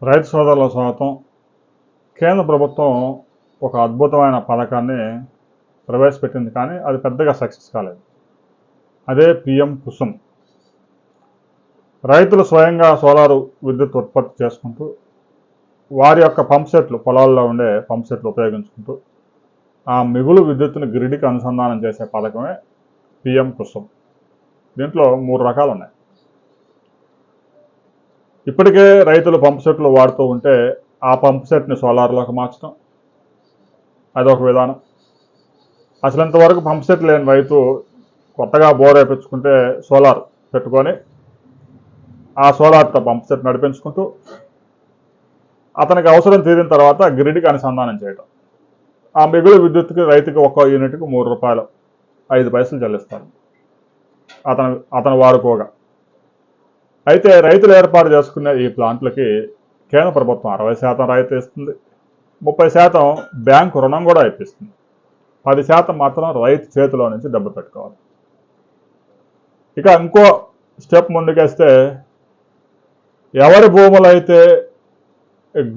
రైతు సోదరుల స్వాగతం. కేంద్ర ప్రభుత్వం ఒక అద్భుతమైన పథకాన్ని ప్రవేశపెట్టింది, కానీ అది పెద్దగా సక్సెస్ కాలేదు. అదే పిఎం కుసుమ్. రైతులు స్వయంగా సోలారు విద్యుత్ ఉత్పత్తి చేసుకుంటూ వారి యొక్క పంప్ సెట్లు, పొలాల్లో ఉండే పంప్ సెట్లు ఉపయోగించుకుంటూ ఆ మిగులు విద్యుత్తును గ్రిడ్కి అనుసంధానం చేసే పథకమే పిఎం కుసుమ్. దీంట్లో 3 రకాలు ఉన్నాయి. ఇప్పటికే రైతులు పంప్ సెట్లు వాడుతూ ఉంటే ఆ పంప్ సెట్ని సోలార్లోకి మార్చడం అదొక విధానం. అసలు ఇంతవరకు పంప్ సెట్ లేని రైతు కొత్తగా బోర్ వేయించుకుంటే సోలార్ పెట్టుకొని ఆ సోలార్తో పంప్ సెట్ నడిపించుకుంటూ అతనికి అవసరం తీరిన తర్వాత గ్రిడ్కి అనుసంధానం చేయడం. ఆ మిగులు విద్యుత్తుకి రైతుకి ఒక్కో యూనిట్కి రూ. 3.05 చెల్లిస్తారు అతను వాడుకోగా. అయితే రైతులు ఏర్పాటు చేసుకునే ఈ ప్లాంట్లకి కేంద్ర ప్రభుత్వం 60% రాయితీ ఇస్తుంది, 30% బ్యాంకు రుణం కూడా ఇప్పిస్తుంది, 10% మాత్రం రైతు చేతిలో నుంచి డబ్బు పెట్టుకోవాలి. ఇక ఇంకో స్టెప్ ముందుకేస్తే, ఎవరి భూములు అయితే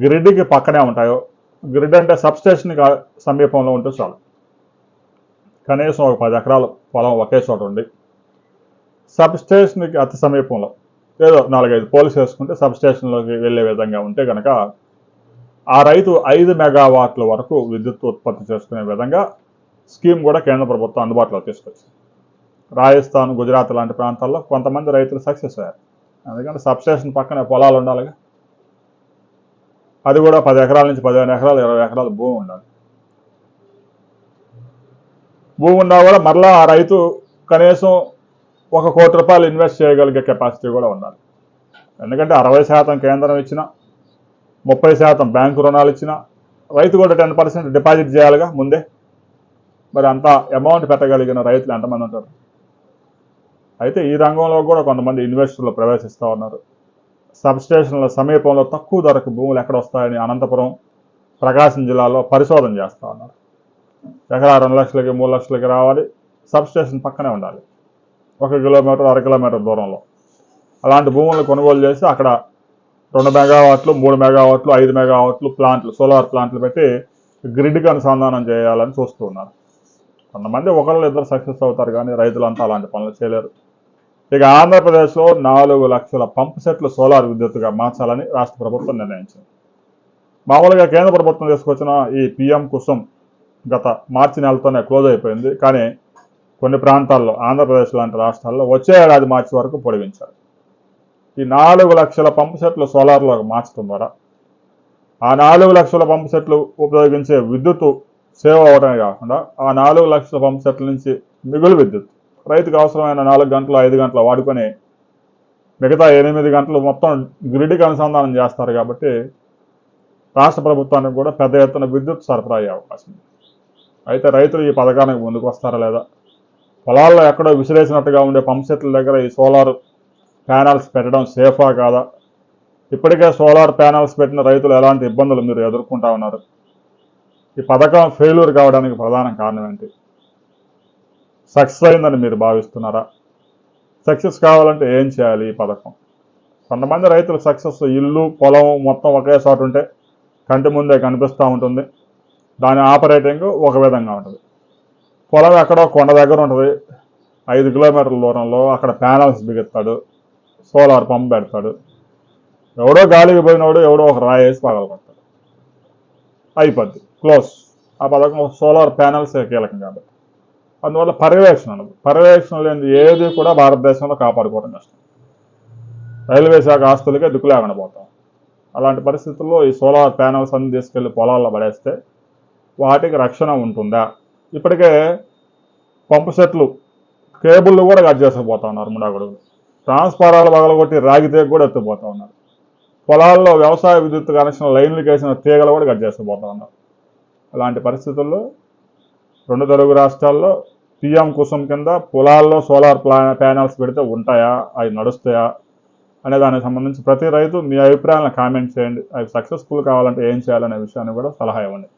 గ్రిడ్కి పక్కనే ఉంటాయో, గ్రిడ్ అంటే సబ్స్టేషన్కి సమీపంలో ఉంటే చాలు, కనీసం ఒక 10 ఎకరాల పొలం ఒకే చోట ఉండి సబ్స్టేషన్కి అతి సమీపంలో ఏదో 4-5 పోల్స్ వేసుకుంటే సబ్స్టేషన్లోకి వెళ్ళే విధంగా ఉంటే కనుక ఆ రైతు 5 మెగావాట్ల వరకు విద్యుత్ ఉత్పత్తి చేసుకునే విధంగా స్కీమ్ కూడా కేంద్ర ప్రభుత్వం అందుబాటులో తీసుకొచ్చింది. రాజస్థాన్, గుజరాత్ లాంటి ప్రాంతాల్లో కొంతమంది రైతులు సక్సెస్ అయ్యారు. ఎందుకంటే సబ్స్టేషన్ పక్కనే పొలాలు ఉండాలిగా. అది కూడా 10 ఎకరాల నుంచి 15 ఎకరాలు, 20 ఎకరాల భూమి ఉండాలి. భూమి ఉన్నా కూడా మరలా ఆ రైతు కనీసం ₹1 కోటి ఇన్వెస్ట్ చేయగలిగే కెపాసిటీ కూడా ఉండాలి. ఎందుకంటే 60% కేంద్రం ఇచ్చిన, 30% బ్యాంకు రుణాలు ఇచ్చిన, రైతు కూడా 10% డిపాజిట్ చేయాలిగా ముందే. మరి అంత అమౌంట్ పెట్టగలిగిన రైతులు ఎంతమంది ఉంటారు? అయితే ఈ రంగంలో కూడా కొంతమంది ఇన్వెస్టర్లు ప్రవేశిస్తూ ఉన్నారు. సబ్స్టేషన్ల సమీపంలో తక్కువ ధరకు భూములు ఎక్కడ వస్తాయని అనంతపురం, ప్రకాశం జిల్లాలో పరిశోధన చేస్తూ ఉన్నారు. ఎకరా 2 లక్షలకి, 3 లక్షలకి రావాలి, సబ్స్టేషన్ పక్కనే ఉండాలి, 1 కిలోమీటర్, 1/2 కిలోమీటర్ దూరంలో. అలాంటి భూములను కొనుగోలు చేసి అక్కడ 2 మెగావాట్లు, 3 మెగావాట్లు, 5 మెగావాట్లు ప్లాంట్లు, సోలార్ ప్లాంట్లు పెట్టి గ్రిడ్కి అనుసంధానం చేయాలని చూస్తూ ఉన్నారు. కొంతమంది 1-2 సక్సెస్ అవుతారు, కానీ రైతులంతా అలాంటి పనులు చేయలేరు. ఇక ఆంధ్రప్రదేశ్లో 4 లక్షల పంప్ సెట్లు సోలార్ విద్యుత్తుగా మార్చాలని రాష్ట్ర ప్రభుత్వం నిర్ణయించింది. మామూలుగా కేంద్ర ప్రభుత్వం తీసుకొచ్చిన ఈ పిఎం కుసుమ్ గత మార్చి నెలతోనే క్లోజ్ అయిపోయింది, కానీ కొన్ని ప్రాంతాల్లో, ఆంధ్రప్రదేశ్ లాంటి రాష్ట్రాల్లో వచ్చే ఏడాది మార్చి వరకు పొడిగించారు. ఈ 4 లక్షల పంపు సెట్లు సోలార్లోకి మార్చడం ద్వారా ఆ 4 లక్షల పంపు సెట్లు ఉపయోగించే విద్యుత్తు సేవ్ అవ్వడమే కాకుండా ఆ 4 లక్షల పంపు సెట్ల నుంచి మిగులు విద్యుత్ రైతుకు అవసరమైన 4 గంటలు, 5 గంటలు వాడుకొని మిగతా 8 గంటలు మొత్తం గ్రిడ్కి అనుసంధానం చేస్తారు. కాబట్టి రాష్ట్ర ప్రభుత్వానికి కూడా పెద్ద ఎత్తున విద్యుత్ సరఫరా అయ్యే అవకాశం ఉంది. అయితే రైతులు ఈ పథకానికి ముందుకు వస్తారా లేదా? పొలాల్లో ఎక్కడో విసిరేసినట్టుగా ఉండే పంప్ సెట్ల దగ్గర ఈ సోలార్ ప్యానల్స్ పెట్టడం సేఫా కాదా? ఇప్పటికే సోలార్ ప్యానల్స్ పెట్టిన రైతులు ఎలాంటి ఇబ్బందులు మీరు ఎదుర్కొంటా ఉన్నారు? ఈ పథకం ఫెయిల్యూర్ కావడానికి ప్రధాన కారణం ఏంటి? సక్సెస్ అయిందని మీరు భావిస్తున్నారా? సక్సెస్ కావాలంటే ఏం చేయాలి ఈ పథకం? కొంతమంది రైతులు సక్సెస్, ఇల్లు, పొలం మొత్తం ఒకే చోట ఉంటే కంటి ముందే కనిపిస్తూ ఉంటుంది, దాని ఆపరేటింగ్ ఒక విధంగా ఉంటుంది. పొలం ఎక్కడో కొండ దగ్గర ఉంటుంది, 5 కిలోమీటర్ల దూరంలో, అక్కడ ప్యానల్స్ బిగిస్తాడు, సోలార్ పంప్ పెడతాడు, ఎవడో గాలికి పోయినోడు ఎవడో ఒక రాయి వేసి పగలగొడతాడు, అయిపోద్ది, క్లోజ్. ఆ పథకం సోలార్ ప్యానల్స్ కీలకం కాబట్టి. అందువల్ల పర్యవేక్షణ ఉండదు. పర్యవేక్షణ లేని ఏది కూడా భారతదేశంలో కాపాడుకోవడం కష్టం. రైల్వే శాఖ ఆస్తులకే దిక్కు లేకుండా పోతాం. అలాంటి పరిస్థితుల్లో ఈ సోలార్ ప్యానల్స్ అన్ని తీసుకెళ్లి పొలాల్లో పడేస్తే వాటికి రక్షణ ఉంటుందా? ఇప్పటికే పంపు సెట్లు కేబుళ్ళు కూడా కట్ చేసుకుపోతా ఉన్నారు, ముడాగొడుగులు. ట్రాన్స్ఫారాలు పగలగొట్టి రాగితే కూడా ఎత్తుకుపోతా ఉన్నారు. పొలాల్లో వ్యవసాయ విద్యుత్ కనెక్షన్ లైన్లకు వేసిన తీగలు కూడా కట్ చేసుకుపోతా ఉన్నారు. అలాంటి పరిస్థితుల్లో 2 తెలుగు రాష్ట్రాల్లో పిఎం కుసుమ్ కింద పొలాల్లో సోలార్ ప్యానల్స్ పెడితే ఉంటాయా, అవి నడుస్తాయా అనే దానికి సంబంధించి ప్రతి రైతు మీ అభిప్రాయాలను కామెంట్ చేయండి. అవి సక్సెస్ఫుల్ కావాలంటే ఏం చేయాలనే విషయాన్ని కూడా సలహా ఇవ్వండి.